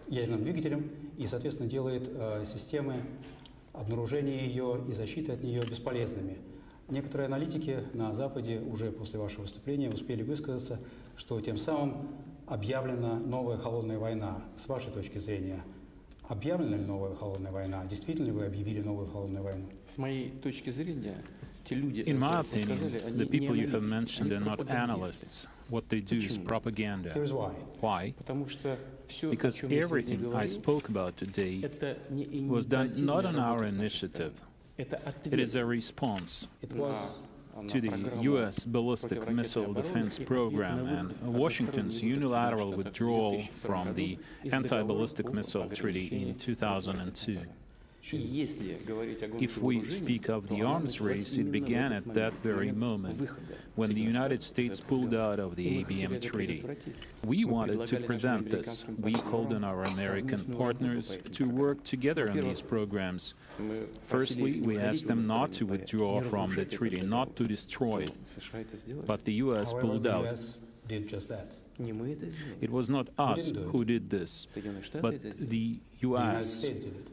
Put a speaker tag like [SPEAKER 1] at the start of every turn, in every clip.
[SPEAKER 1] ядерным двигателем и, соответственно, делает системы обнаружения ее и защиты от нее бесполезными. Некоторые аналитики на Западе уже после вашего выступления успели высказаться, что тем самым объявлена новая холодная война. С вашей точки зрения, объявлена ли новая холодная война? Действительно ли вы объявили новую холодную войну?
[SPEAKER 2] С моей точки зрения, те люди,
[SPEAKER 3] In my opinion, the people you have mentioned are not analysts. What they do is propaganda.
[SPEAKER 1] Here's why.
[SPEAKER 3] Why?
[SPEAKER 2] потому что все,
[SPEAKER 3] Because everything I spoke about today was done not on our initiative. It is a response to the U.S. ballistic missile defense program and Washington's unilateral withdrawal from the anti-ballistic missile treaty in 2002. If we speak of the arms race, it began at that very moment, when the United States pulled out of the ABM treaty. We wanted to prevent this. We called on our American partners to work together on these programs. Firstly, we asked them not to withdraw from the treaty, not to destroy it. But the U.S. pulled out.
[SPEAKER 1] The U.S. did just that.
[SPEAKER 3] It was not us who did this, but the
[SPEAKER 1] The United
[SPEAKER 3] U.S.
[SPEAKER 1] States did it.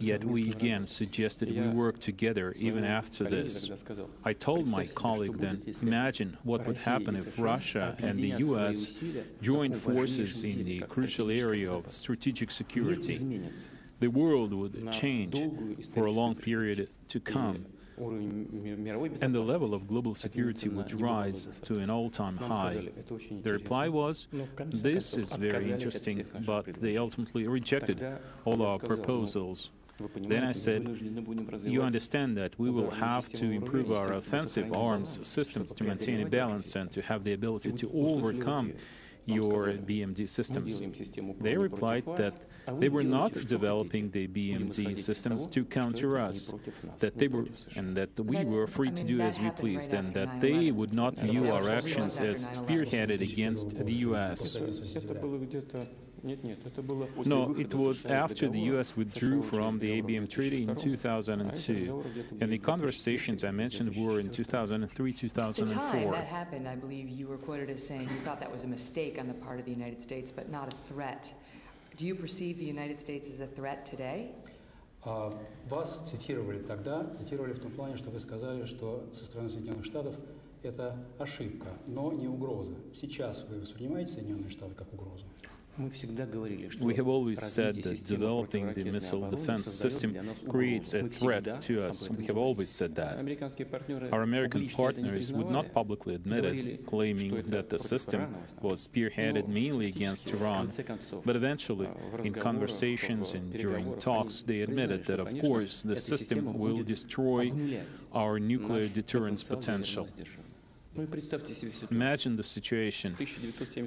[SPEAKER 3] Yet we again suggested we work together even after this. I told my colleague then, imagine what would happen if Russia and the US joined forces in the crucial area of strategic security. The world would change for a long period to come, and the level of global security would rise to an all-time high. The reply was, this is very interesting, but they ultimately rejected all our proposals. Then I said, you understand that we will have to improve our offensive arms systems to maintain a balance and to have the ability to overcome your BMD systems. They replied that they were not developing the BMD systems to counter us, that we were free to do as we pleased, and that they would not view our actions as spearheaded against the US. No, it was after the U.S. withdrew from the ABM treaty in 2002, and the conversations I mentioned were in 2003, 2004.
[SPEAKER 4] At the time that happened, I believe you were quoted as saying you thought that was a mistake on the part of the United States, but not a threat. Do you perceive the United States as a threat today?
[SPEAKER 1] Вас цитировали тогда, цитировали в том плане, что вы сказали, что со стороны Соединенных Штатов это ошибка, но не угроза. Сейчас вы воспринимаете Соединенные Штаты как угрозу?
[SPEAKER 3] We have always said that developing the missile defense system creates a threat to us. We have always said that. Our American partners would not publicly admit it, claiming that the system was spearheaded mainly against Iran. But eventually, in conversations and during talks, they admitted that, of course, the system will destroy our nuclear deterrence potential. Imagine the situation.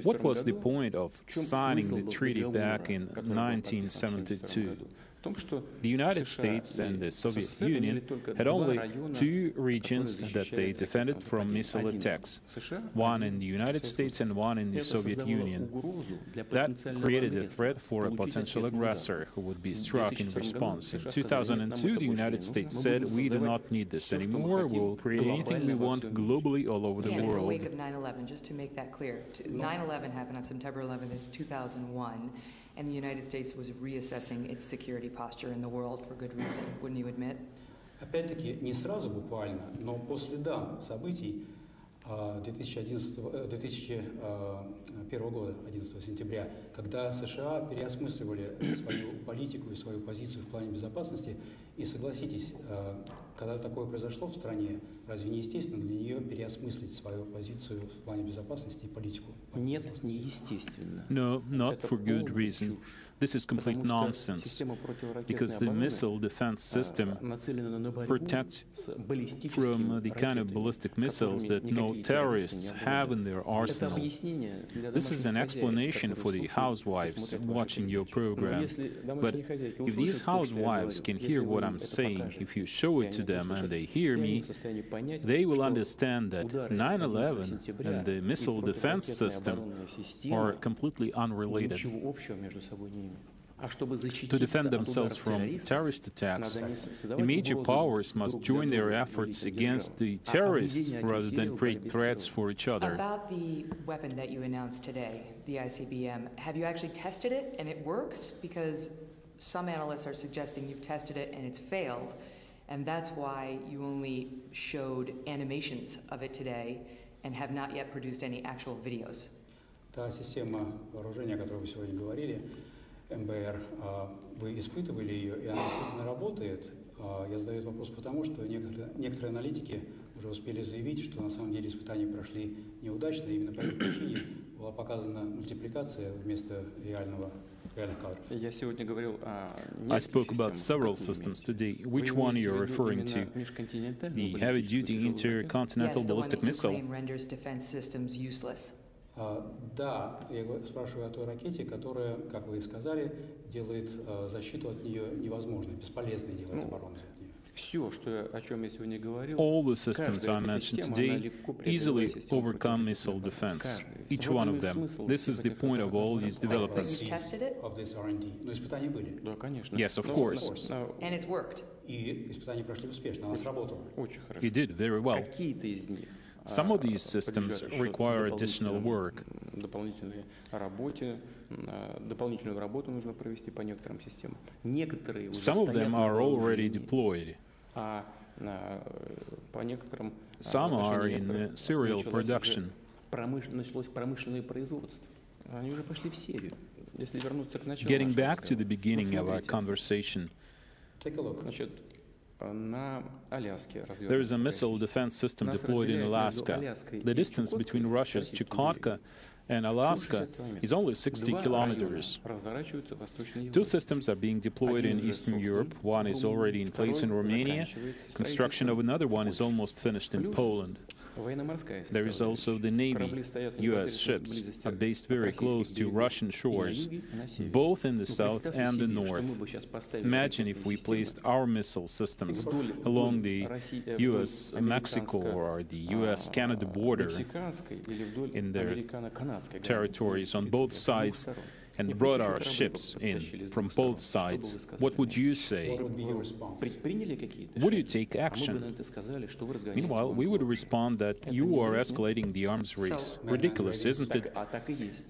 [SPEAKER 3] What was the point of signing the treaty back in 1972? The United States and the Soviet Union had only two regions that they defended from missile attacks, one in the United States and one in the Soviet Union. That created a threat for a potential aggressor who would be struck in response. In 2002, the United States said, we do not need this anymore, we will create anything we want globally all over the world.
[SPEAKER 4] In the wake of 9/11, just to make that clear, 9/11 happened on September 11th, 2001. And the United States was reassessing its security posture in the world for good reason, wouldn't you admit?
[SPEAKER 1] Опять-таки, не сразу буквально, но по следам событий 2001 года, 11 сентября, когда США переосмысливали свою политику и свою позицию в плане безопасности, и согласитесь, когда такое произошло в стране, разве не естественно для нее переосмыслить свою позицию в плане безопасности и политику?
[SPEAKER 2] Нет, не естественно.
[SPEAKER 3] No, not for good reason. This is complete nonsense, because the missile defense system protects from the kind of ballistic missiles that no terrorists have in their arsenal. This is an explanation for the housewives watching your program. But if these housewives can hear what I'm saying, if you show it to them and they hear me, they will understand that 9/11 and the missile defense system are completely unrelated. To defend themselves from terrorist attacks, the major powers must join their efforts against the terrorists rather than create threats for each other.
[SPEAKER 4] About the weapon that you announced today, the ICBM, have you actually tested it and it works? Because some analysts are suggesting you've tested it and it's failed, and that's why you only showed animations of it today and have not yet produced any actual videos.
[SPEAKER 1] Та система вооружения, о которой вы сегодня говорили, МБР, вы испытывали ее, и она действительно работает. Я задаю этот вопрос потому, что некоторые аналитики уже успели заявить, что на самом деле испытания прошли неудачно, и именно по этой причине была показана мультипликация вместо реальных кадров.
[SPEAKER 3] I spoke about several systems today. Which one you're referring to? The heavy-duty intercontinental ballistic missile?
[SPEAKER 4] Renders defense systems useless.
[SPEAKER 1] Да, я спрашиваю о той ракете, которая, как вы и сказали, делает защиту от нее невозможной, бесполезной делает оборону от нее.
[SPEAKER 3] All the systems I mentioned today easily overcome missile defense. Each one of them. This is the point of all these developments.
[SPEAKER 1] Of this R&D. Но испытания были.
[SPEAKER 3] Yes, of course.
[SPEAKER 4] And it's worked.
[SPEAKER 1] И испытания прошли успешно, она сработала.
[SPEAKER 3] You did very well. Some of these systems require additional work. Some of them are already deployed. Some are in serial production. Getting back to the beginning of our conversation,
[SPEAKER 1] Take a look.
[SPEAKER 3] there is a missile defense system deployed in Alaska. The distance between Russia's Chukotka and Alaska is only 60 kilometers. Two systems are being deployed in Eastern Europe. One is already in place in Romania. Construction of another one is almost finished in Poland. There is also the Navy. U.S. ships are based very close to Russian shores, both in the south and the north. Imagine if we placed our missile systems along the U.S.-Mexico or the U.S.-Canada border in their territories on both sides and brought our ships in from both sides. What would you say?
[SPEAKER 1] What would be your response?
[SPEAKER 3] Would you take action? Meanwhile, we would respond that you are escalating the arms race. Ridiculous, isn't it?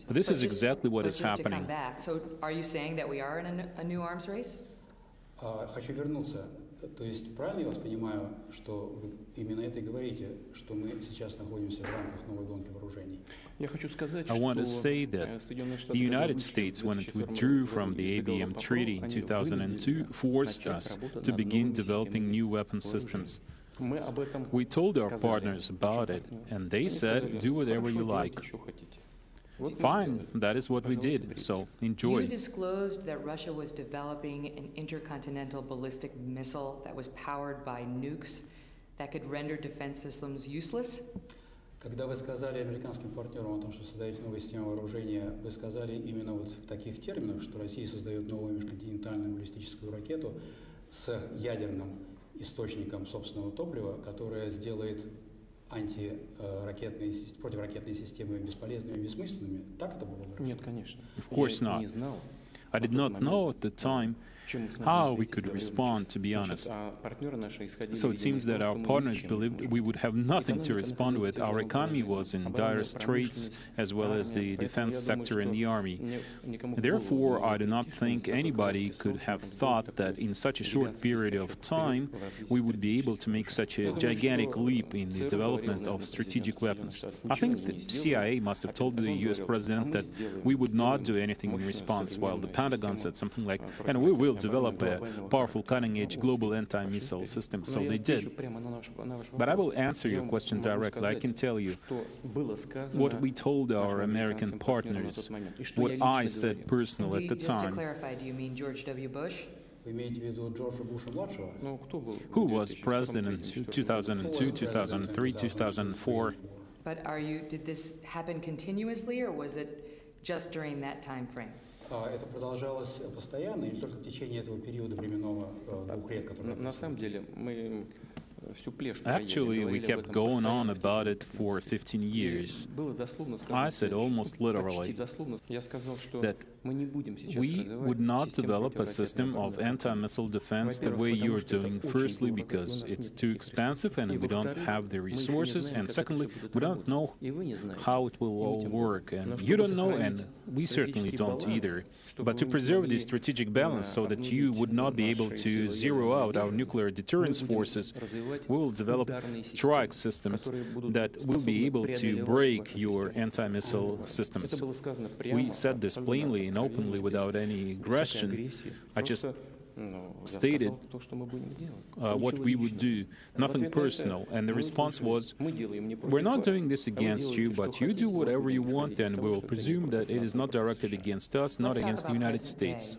[SPEAKER 3] This is exactly what is happening.
[SPEAKER 4] So are you saying that we are in a new arms race?
[SPEAKER 1] Хочу вернуться. То есть правильно я вас понимаю, что вы именно это и говорите, что мы сейчас находимся в рамках новой гонки вооружений?
[SPEAKER 3] I want to say that the United States, when it withdrew from the ABM Treaty in 2002, forced us to begin developing new weapon systems. We told our partners about it, and they said, do whatever you like. Fine, that is what we did, so enjoy.
[SPEAKER 4] You disclosed that Russia was developing an intercontinental ballistic missile that was powered by nukes that could render defense systems useless?
[SPEAKER 1] Когда вы сказали американским партнерам о том, что создаете новую систему вооружения, вы сказали именно вот в таких терминах, что Россия создает новую межконтинентальную баллистическую ракету с ядерным источником собственного топлива, которая сделает противоракетные системы бесполезными и бессмысленными. Так это было выражено?
[SPEAKER 2] Нет, конечно.
[SPEAKER 3] Of course not. I did not know at the time how we could respond, to be honest. So it seems that our partners believed we would have nothing to respond with. Our economy was in dire straits, as well as the defense sector and the army. Therefore, I do not think anybody could have thought that in such a short period of time we would be able to make such a gigantic leap in the development of strategic weapons. I think the CIA must have told the US president that we would not do anything in response, while the Pentagon said something like, and we will develop a powerful cutting-edge global anti-missile system, so they did. But I will answer your question directly. I can tell you what we told our American partners, what I said personally at the
[SPEAKER 4] Just to
[SPEAKER 3] time.
[SPEAKER 4] clarify, do you mean George W. Bush?
[SPEAKER 1] Вы имеете в виду Джорджа Буша-младшего?
[SPEAKER 3] Who was president in 2002, 2003, 2004?
[SPEAKER 4] But did this happen continuously, or was it just during that time frame?
[SPEAKER 1] Это продолжалось постоянно или только в течение этого периода временного 2 лет, который...
[SPEAKER 2] На самом деле, мы
[SPEAKER 3] Actually, we kept going on about it for 15 years. I said almost literally that we would not develop a system of anti-missile defense the way you are doing, firstly because it's too expensive and we don't have the resources, and secondly, we don't know how it will all work, and you don't know, and we certainly don't either. But to preserve the strategic balance so that you would not be able to zero out our nuclear deterrence forces, we will develop strike systems that will be able to break your anti-missile systems. We said this plainly and openly without any aggression. I just stated what we would do, nothing personal, and the response was, we're not doing this against you, but you do whatever you want, and we will presume that it is not directed against us, not against the United States.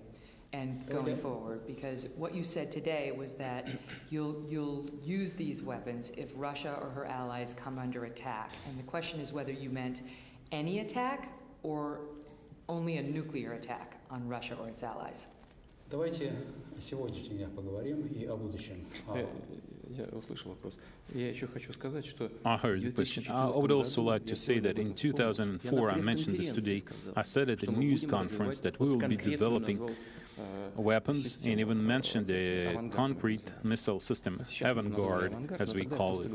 [SPEAKER 4] And going forward, because what you said today was that you'll use these weapons if Russia or her allies come under attack, and the question is whether you meant any attack or only a nuclear attack on Russia or its allies.
[SPEAKER 1] Давайте о сегодняшних днях поговорим и о будущем.
[SPEAKER 2] Я услышал вопрос. Я еще хочу сказать, что
[SPEAKER 3] I heard the question. I would also like to say that in 2004, I mentioned this today, I said at a news conference that we will be developing weapons and even mentioned a concrete missile system, Avangard, as we call it.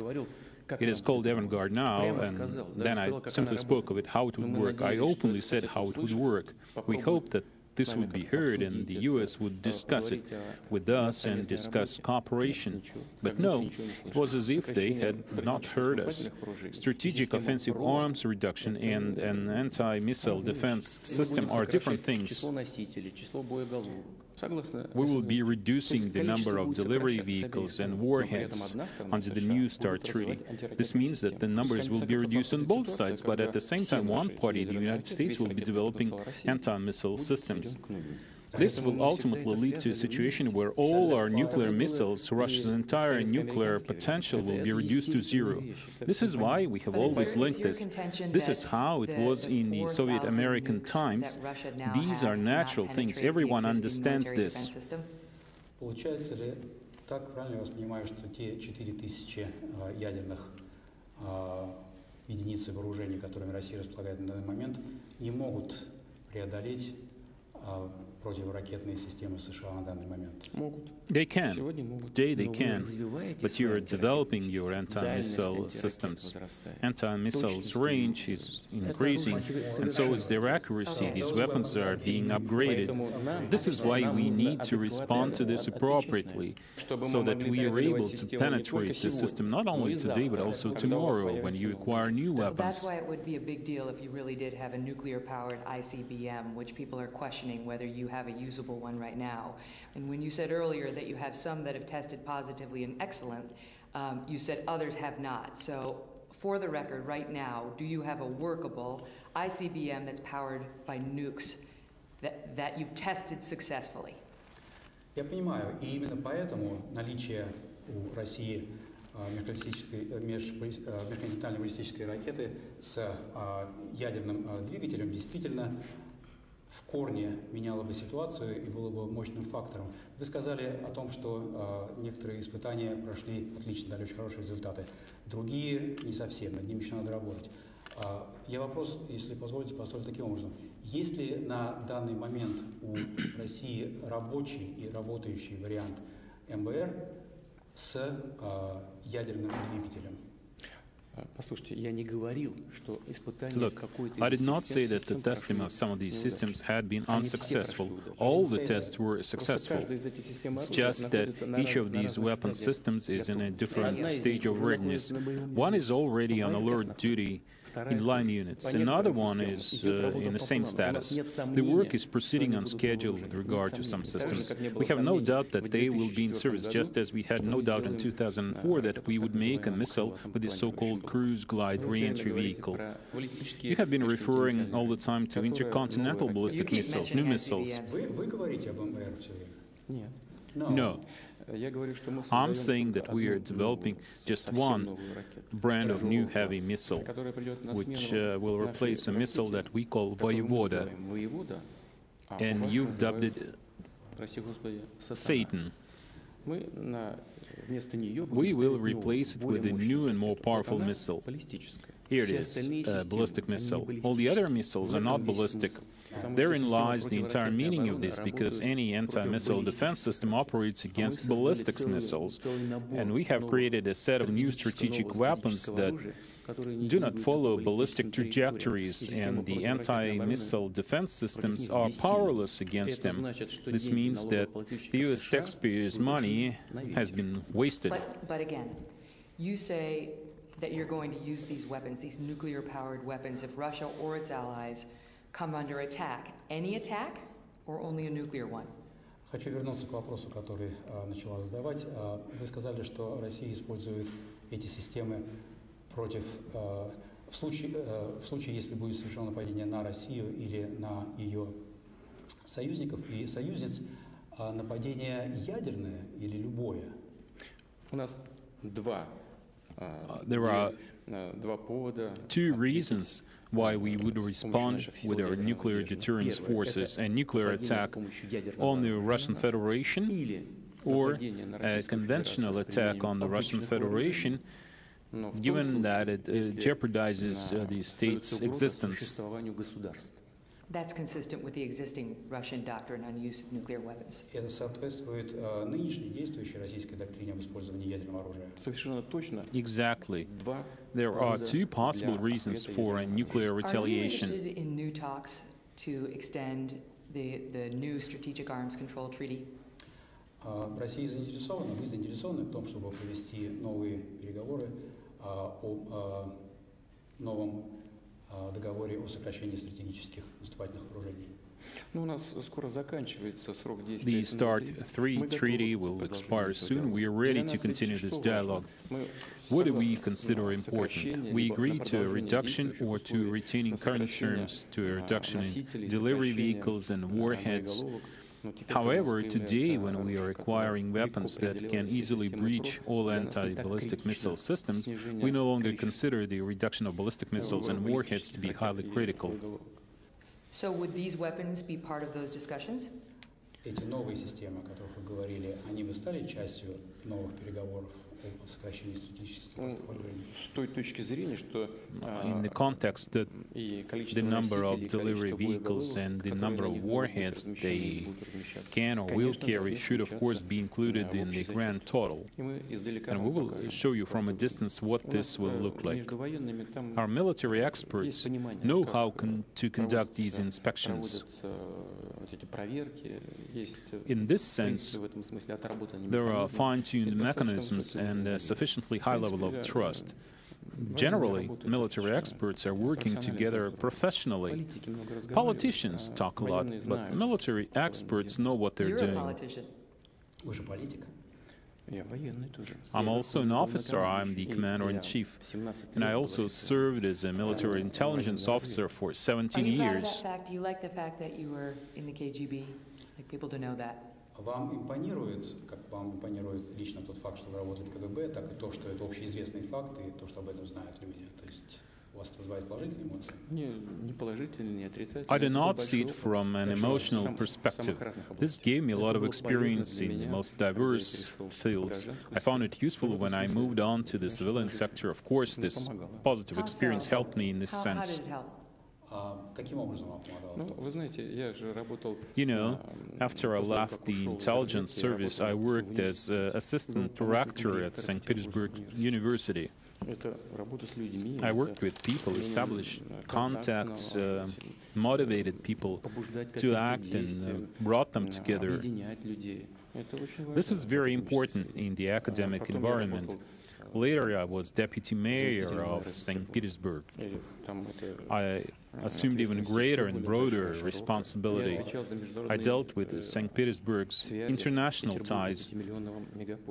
[SPEAKER 3] It is called Avangard now, and then I simply spoke of it, how it would work. I openly said how it would work. We hope that this would be heard and the U.S. would discuss it with us and discuss cooperation. But no, it was as if they had not heard us. Strategic offensive arms reduction and an anti-missile defense system are different things. We will be reducing the number of delivery vehicles and warheads under the New START treaty. This means that the numbers will be reduced on both sides, but at the same time, one party, the United States, will be developing anti-missile systems. This will ultimately lead to a situation where all our nuclear missiles, Russia's entire nuclear potential, will be reduced to zero. This is why we have always linked this. This is how it was in the Soviet-American times. These are natural things. Everyone understands this.
[SPEAKER 1] Получается ли так, правильно я вас понимаю, что те 4000 ядерных единиц вооружений, которыми Россия располагает на данный момент, не могут преодолеть противоракетные системы США на данный момент?
[SPEAKER 3] They can. Today they can. But you are developing your anti-missile systems. Anti-missiles range is increasing, and so is their accuracy. These weapons are being upgraded. This is why we need to respond to this appropriately, so that we are able to penetrate the system not only today, but also tomorrow when you acquire new weapons.
[SPEAKER 4] That's why it would be a big deal if you really did have a nuclear-powered ICBM, which people are questioning whether you have a usable one right now. And when you said earlier that you have some that have tested positively and excellent, you said others have not. So for the record, right now, do you have a workable ICBM that's powered by nukes that you've tested successfully?
[SPEAKER 1] Я понимаю, и именно поэтому наличие у России межконтинентальной баллистической ракеты с ядерным двигателем действительно в корне меняло бы ситуацию и было бы мощным фактором. Вы сказали о том, что некоторые испытания прошли отлично, дали очень хорошие результаты. Другие не совсем, над ними еще надо работать. Я вопрос, если позволите, поставлю таким образом. Есть ли на данный момент у России рабочий и работающий вариант МБР с ядерным двигателем?
[SPEAKER 3] Look, I did not say that the testing of some of these systems had been unsuccessful. All the tests were successful. It's just that each of these weapon systems is in a different stage of readiness. One is already on alert duty in line units. Another one is in the same status. The work is proceeding on schedule with regard to some systems. We have no doubt that they will be in service, just as we had no doubt in 2004 that we would make a missile with the so-called cruise glide re-entry vehicle. You have been referring all the time to intercontinental ballistic missiles, new missiles.
[SPEAKER 1] Вы говорите об МБР все время?
[SPEAKER 3] No. I'm saying that we are developing just one brand of new heavy missile, which will replace a missile that we call Voyevoda, and you've dubbed it Satan. we will replace it with a new and more powerful missile. Here it is, a ballistic missile. All the other missiles are not ballistic. Therein lies the entire meaning of this, because any anti-missile defense system operates against ballistic missiles, and we have created a set of new strategic weapons that do not follow ballistic trajectories, and the anti-missile defense systems are powerless against them. This means that the U.S. taxpayers' money has been wasted.
[SPEAKER 4] But again, you say that you're going to use these weapons, these nuclear-powered weapons, if Russia or its allies come under attack. Any attack or only a nuclear one?
[SPEAKER 1] Хочу вернуться к вопросу, который начала задавать. Вы сказали, что Россия использует эти системы против, в случае, если будет совершено нападение на Россию или на ее союзников и союзниц, нападение ядерное или любое?
[SPEAKER 2] У нас
[SPEAKER 3] There are two reasons why we would respond with our nuclear deterrence forces: a nuclear attack on the Russian Federation or a conventional attack on the Russian Federation, given that it jeopardizes the state's existence.
[SPEAKER 4] That's consistent with the existing Russian doctrine on use of nuclear weapons.
[SPEAKER 1] Это соответствует нынешней действующей российской доктрине об использовании ядерного оружия.
[SPEAKER 3] Exactly. There are two possible reasons for a nuclear retaliation.
[SPEAKER 4] Are you interested in new talks to extend the new strategic arms control treaty?
[SPEAKER 1] Россия заинтересована, вы заинтересованы в том, чтобы провести новые переговоры о новом договоре о сокращении стратегических наступательных вооружений.
[SPEAKER 3] The START III treaty will expire soon. We are ready to continue this dialogue. What do we consider important? We agree to a reduction or to retaining current terms, to a reduction in delivery vehicles and warheads. However, today, when we are acquiring weapons that can easily breach all anti-ballistic missile systems, we no longer consider the reduction of ballistic missiles and warheads to be highly critical.
[SPEAKER 4] So would these weapons be part of those discussions?
[SPEAKER 1] Эти новые системы, о которых вы говорили, они бы стали частью новых переговоров о сокращении стратегических вооружений?
[SPEAKER 3] In the context that the number of delivery vehicles and the number of warheads they can or will carry should of course be included in the grand total. And we will show you from a distance what this will look like. Our military experts know how to conduct these inspections. In this sense, there are fine-tuned mechanisms and a sufficiently high level of trust. Generally, military experts are working together professionally. Politicians talk a lot, but military experts know what they're doing.
[SPEAKER 4] You're a politician.
[SPEAKER 1] Вы же политик.
[SPEAKER 3] I'm also an officer. I'm the commander-in-chief. And I also served as a military intelligence officer for 17
[SPEAKER 4] years. Are you proud of
[SPEAKER 3] years.
[SPEAKER 4] that fact? Do you like the fact that you were in the KGB? Like people to know that?
[SPEAKER 1] Вам импонирует, как вам импонирует лично тот факт, что вы работаете в КГБ, так и то, что это общеизвестный факт, и то, что об этом знают люди. То есть у вас это вызывает положительные эмоции?
[SPEAKER 3] I do not see it from an emotional perspective. This gave me a lot of experience in the most diverse fields. I found it useful when I moved on to the civilian sector. Of course, this positive experience helped me in this sense.
[SPEAKER 4] How did it help?
[SPEAKER 1] Каким образом вам помогало?
[SPEAKER 3] You know, after I left the intelligence service, I worked as assistant director at St. Petersburg University. I worked with people, established contacts, motivated people to act, and brought them together. This is very important in the academic environment. Later, I was deputy mayor of St. Petersburg. I assumed even greater and broader responsibility. I dealt with St. Petersburg's international ties,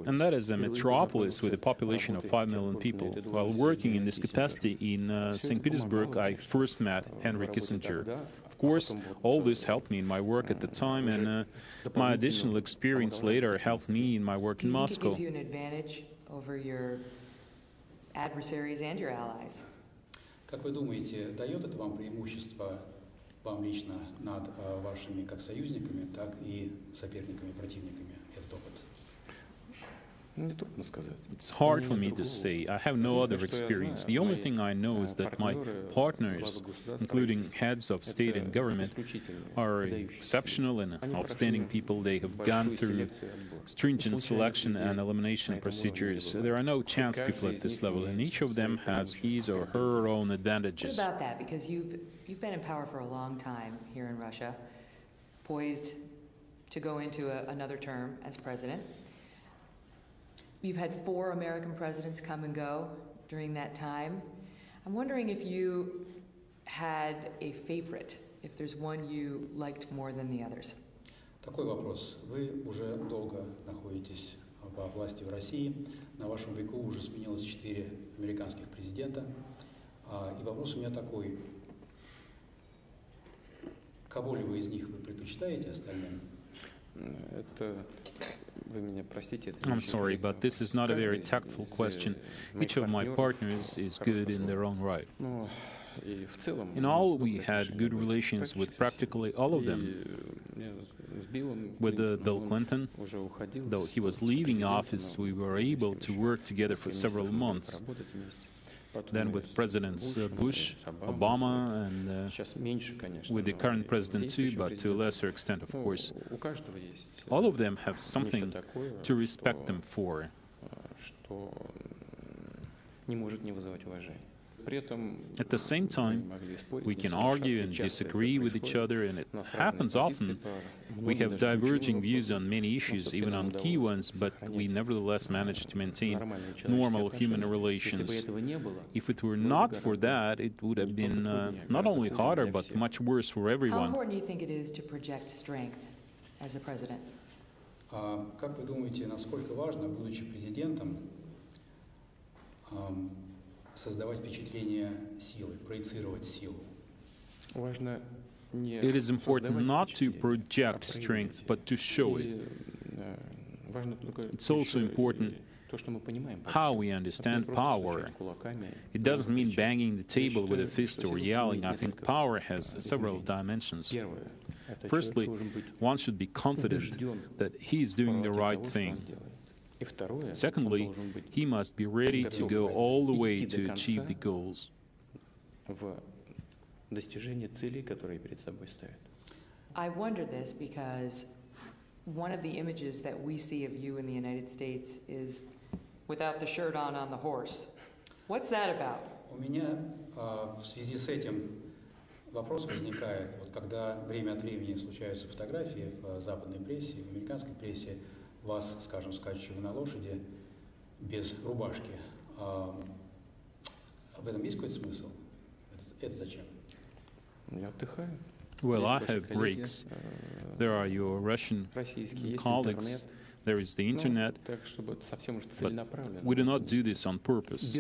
[SPEAKER 3] and that is a metropolis with a population of 5 million people. While working in this capacity in St. Petersburg, I first met Henry Kissinger. Of course, all this helped me in my work at the time, and my additional experience later helped me in my work in Moscow.
[SPEAKER 4] Do you think it gives you an advantage over your adversaries and your allies?
[SPEAKER 1] Как вы думаете, дает это вам преимущество, вам лично, над вашими как союзниками, так и соперниками, противниками, этот опыт?
[SPEAKER 3] It's hard for me to say. I have no other experience. The only thing I know is that my partners, including heads of state and government, are exceptional and outstanding people. They have gone through stringent selection and elimination procedures. There are no chance people at this level, and each of them has his or her own advantages.
[SPEAKER 4] What about that? Because you've been in power for a long time here in Russia, poised to go into another term as president. You've had 4 American presidents come and go during that time. I'm wondering if you had a favorite, if there's one you liked more than the others.
[SPEAKER 1] Такой вопрос. Вы уже долго находитесь во власти в России. На вашем веку уже сменилось 4 американских президента. И вопрос у меня такой. Кого ли вы из них вы предпочитаете остальным?
[SPEAKER 3] I'm sorry, but this is not a very tactful question. Each of my partners is good in their own right. In all, we had good relations with practically all of them. With Bill Clinton, though he was leaving office, we were able to work together for several months. Then with Presidents Bush, Obama, and with the current president too, but to a lesser extent, of course. All of them have something to respect them for. At the same time, we can argue and disagree with each other, and it happens often. We have diverging views on many issues, even on key ones, but we nevertheless manage to maintain normal human relations. If it were not for that, it would have been not only harder, but much worse for everyone.
[SPEAKER 4] How important do you think it is to project strength as a president?
[SPEAKER 1] Как вы думаете, насколько важно, будучи президентом, создавать впечатление силы, проецировать силу?
[SPEAKER 3] It is important not to project strength, but to show it. It's also important how we understand power. It doesn't mean banging the table with a fist or yelling. I think power has several dimensions. Firstly, one should be confident that he is doing the right thing. Secondly, he must be ready to go all the way to achieve the goals.
[SPEAKER 4] I wonder this because one of the images that we see of you in the United States is without the shirt on the horse. What's that about?
[SPEAKER 1] У меня в связи с этим вопрос возникает, вот когда время от времени случаются фотографии в западной прессе, в американской прессе, вас, скажем, скачущего на лошади, без рубашки. В этом есть какой-то смысл? Это зачем?
[SPEAKER 3] Well, I have breaks. There are your Russian colleagues. There is the internet, but we do not do this on purpose.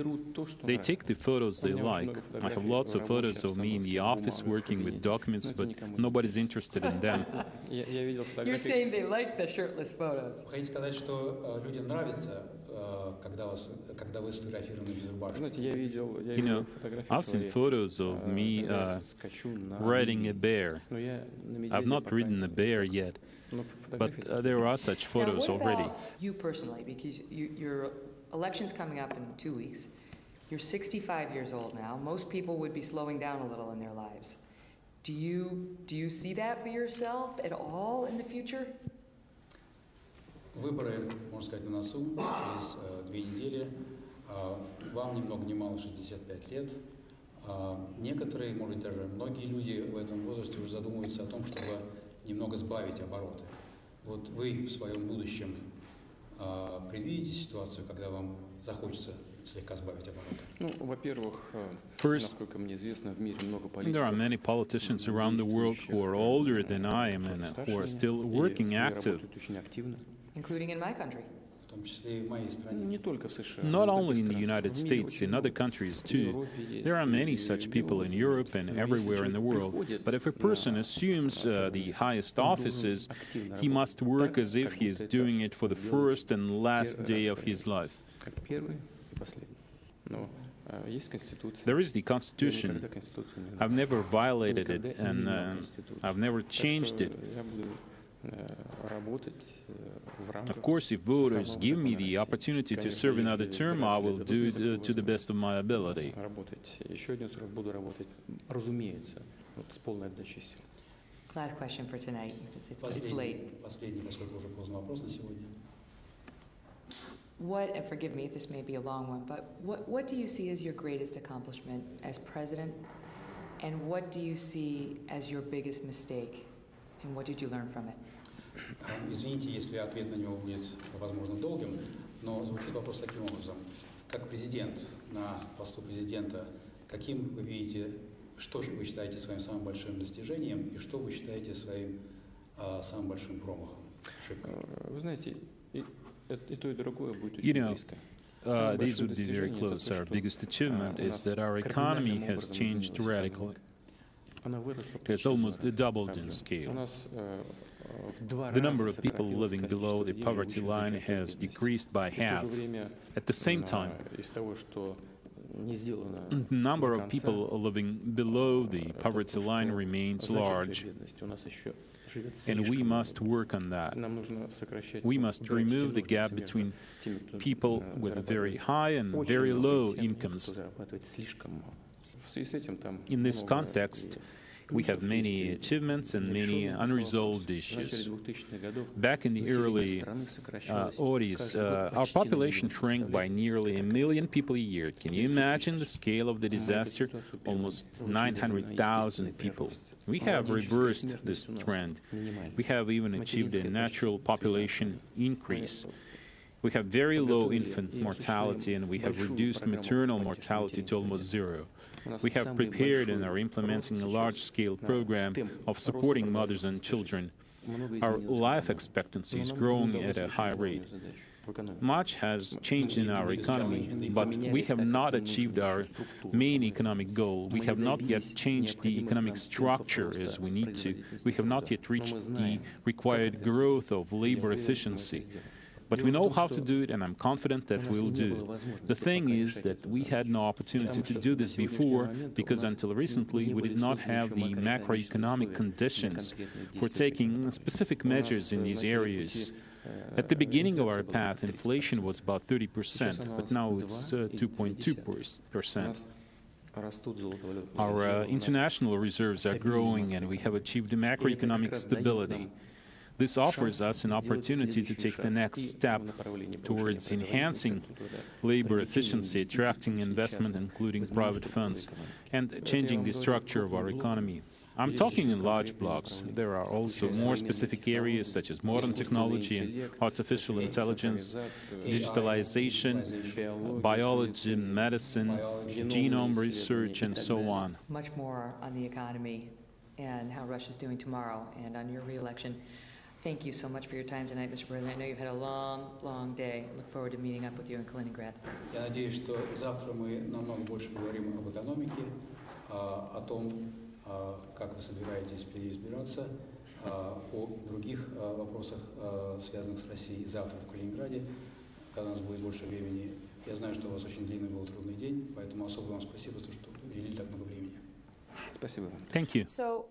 [SPEAKER 3] They take the photos they like. I have lots of photos of me in the office working with documents, but nobody's interested in them.
[SPEAKER 4] You're saying they like the shirtless photos.
[SPEAKER 1] Вы хотите сказать, что людям нравится, когда вы сфотографированы без рубашки?
[SPEAKER 3] You know, I've seen photos of me riding a bear. I've not ridden a bear yet. But there are such photos already.
[SPEAKER 4] Now, what about you personally? Because your election's coming up in 2 weeks. You're 65 years old now. Most people would be slowing down a little in their lives. Do you see that for yourself at all in the future?
[SPEAKER 1] Выборы, можно сказать, на носу, через 2 недели. Вам ни много ни мало 65 лет. Некоторые, может быть, даже многие люди в этом возрасте уже задумываются о том, чтобы немного сбавить обороты. Вот вы в своем будущем предвидите ситуацию, когда вам захочется слегка сбавить обороты?
[SPEAKER 3] First, there are many politicians around the world who are older than I am and who are still working active.
[SPEAKER 4] Including in my country.
[SPEAKER 3] Not only in the United States, in other countries too. There are many such people in Europe and everywhere in the world. But if a person assumes the highest offices, he must work as if he is doing it for the first and last day of his life. There is the Constitution. I've never violated it, and I've never changed it. Of course, if voters give me the opportunity to serve another term, I will do it to the best of my ability.
[SPEAKER 4] Last question for tonight, because it's late.
[SPEAKER 1] Последний, поскольку уже поздно вопрос на сегодня.
[SPEAKER 4] What, and forgive me, this may be a long one, but what do you see as your greatest accomplishment as president? And what do you see as your biggest mistake? And what did you learn from it?
[SPEAKER 1] Извините, если ответ на него будет, возможно, долгим, но звучит вопрос таким образом. Как президент на посту президента, каким вы видите, что вы считаете своим самым большим достижением и что вы считаете своим самым большим промахом, ошибкой?
[SPEAKER 2] Вы знаете, и то, и другое будет
[SPEAKER 3] You
[SPEAKER 2] очень
[SPEAKER 3] know,
[SPEAKER 2] близко.
[SPEAKER 3] these would be very close. Our biggest achievement is that our economy has changed radically. It's almost doubled in scale. The number of people living below the poverty line has decreased by half. At the same time, the number of people living below the poverty line remains large, and we must work on that. We must remove the gap between people with very high and very low incomes. In this context, we have many achievements and many unresolved issues. Back in the early '80s, our population shrank by nearly 1 million people a year. Can you imagine the scale of the disaster? Almost 900,000 people. We have reversed this trend. We have even achieved a natural population increase. We have very low infant mortality, and we have reduced maternal mortality to almost zero. We have prepared and are implementing a large-scale program of supporting mothers and children. Our life expectancy is growing at a high rate. Much has changed in our economy, but we have not achieved our main economic goal. We have not yet changed the economic structure as we need to. We have not yet reached the required growth of labor efficiency. But we know how to do it, and I'm confident that we'll do it. The thing is that we had no opportunity to do this before, because until recently we did not have the macroeconomic conditions for taking specific measures in these areas. At the beginning of our path, inflation was about 30%, but now it's 2.2%. Our international reserves are growing, and we have achieved macroeconomic stability. This offers us an opportunity to take the next step towards enhancing labor efficiency, attracting investment, including private funds, and changing the structure of our economy. I'm talking in large blocks. There are also more specific areas such as modern technology and artificial intelligence, digitalization, biology, medicine, genome research, and so on.
[SPEAKER 4] Much more on the economy and how Russia's doing tomorrow and on your re-election. Thank you so much for your time tonight, Mr. President. I know you've had a long, long day. Look forward to meeting up with you in Kaliningrad.
[SPEAKER 1] Я надеюсь, что завтра мы намного больше поговорим об экономике, о том, как вы собираетесь переизбираться, о других вопросах, связанных с Россией, завтра в Калининграде, когда у нас будет больше времени. Я знаю, что у вас очень длинный был трудный день, поэтому особо вам спасибо, что уделили так много времени.
[SPEAKER 2] Спасибо.
[SPEAKER 3] Thank you.
[SPEAKER 5] So